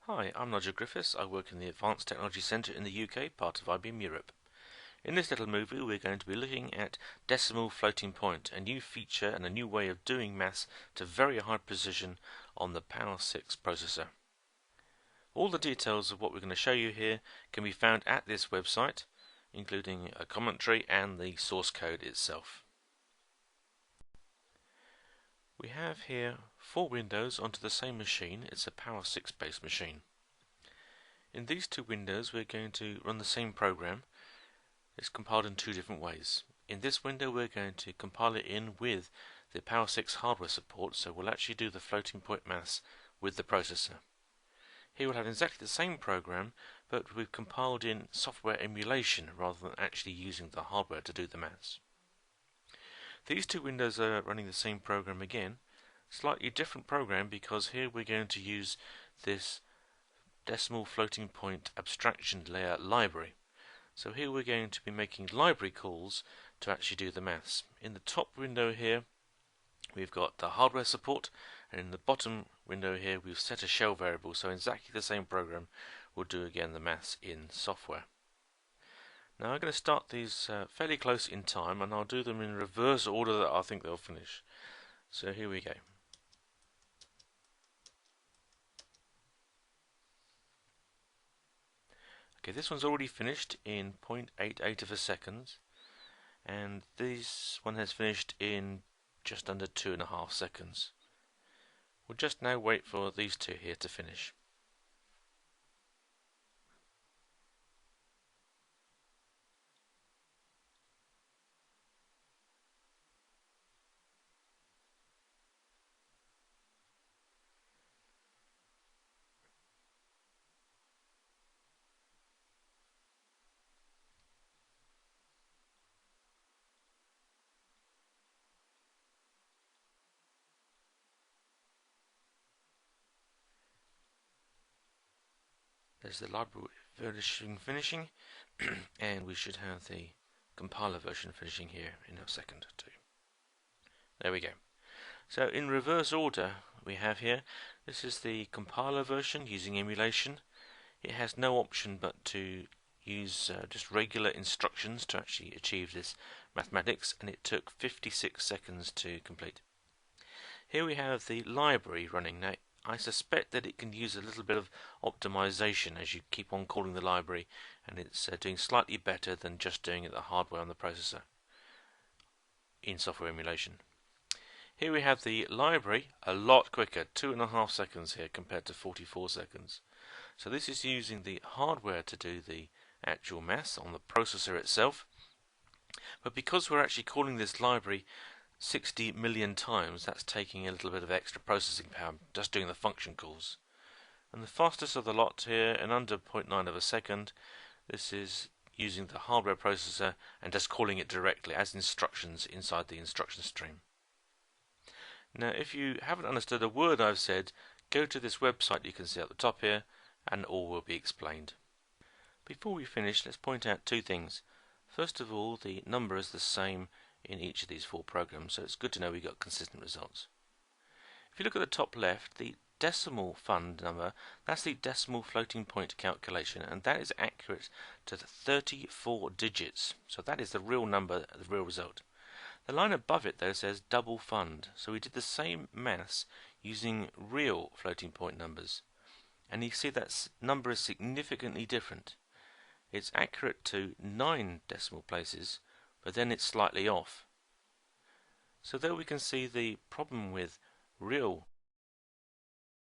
Hi, I'm Nigel Griffiths. I work in the Advanced Technology Centre in the UK, part of IBM Europe. In this little movie, we're going to be looking at decimal floating point, a new feature and a new way of doing maths to very high precision on the Power 6 processor. All the details of what we're going to show you here can be found at this website, including a commentary and the source code itself. We have here 4 windows onto the same machine. It's a Power 6 based machine. In these 2 windows we're going to run the same program. It's compiled in 2 different ways. In this window we're going to compile it in with the Power 6 hardware support, so we'll actually do the floating point maths with the processor. Here we'll have exactly the same program, but we've compiled in software emulation rather than actually using the hardware to do the maths. These 2 windows are running the same program again. Slightly different program because here we're going to use this decimal floating point abstraction layer library. So here we're going to be making library calls to actually do the maths. In the top window here we've got the hardware support, and in the bottom window here we've set a shell variable, so exactly the same program will do again the maths in software. Now I'm going to start these fairly close in time, and I'll do them in reverse order that I think they'll finish. So here we go. Okay, this one's already finished in 0.88 of a second, and this one has finished in just under 2.5 seconds. We'll just now wait for these 2 here to finish. There's the library version finishing, and we should have the compiler version finishing here in a second or 2. There we go. So in reverse order we have here, this is the compiler version using emulation. It has no option but to use just regular instructions to actually achieve this mathematics, and it took 56 seconds to complete. Here we have the library running. Now I suspect that it can use a little bit of optimization as you keep on calling the library, and it's doing slightly better than just doing it the hardware on the processor in software emulation. Here we have the library, a lot quicker, 2.5 seconds here compared to 44 seconds. So this is using the hardware to do the actual maths on the processor itself, but because we're actually calling this library 60 million times, that's taking a little bit of extra processing power just doing the function calls. And the fastest of the lot here, in under 0.9 of a second, this is using the hardware processor and just calling it directly as instructions inside the instruction stream. Now if you haven't understood a word I've said, go to this website you can see at the top here, and all will be explained. Before we finish, let's point out 2 things. First of all, the number is the same in each of these 4 programs, so it's good to know we got consistent results. If you look at the top left, the decimal fund number, that's the decimal floating point calculation, and that is accurate to the 34 digits. So that is the real number, the real result. The line above it though says double fund, so we did the same maths using real floating point numbers, and you see that number is significantly different. It's accurate to 9 decimal places, but then it's slightly off. So there we can see the problem with real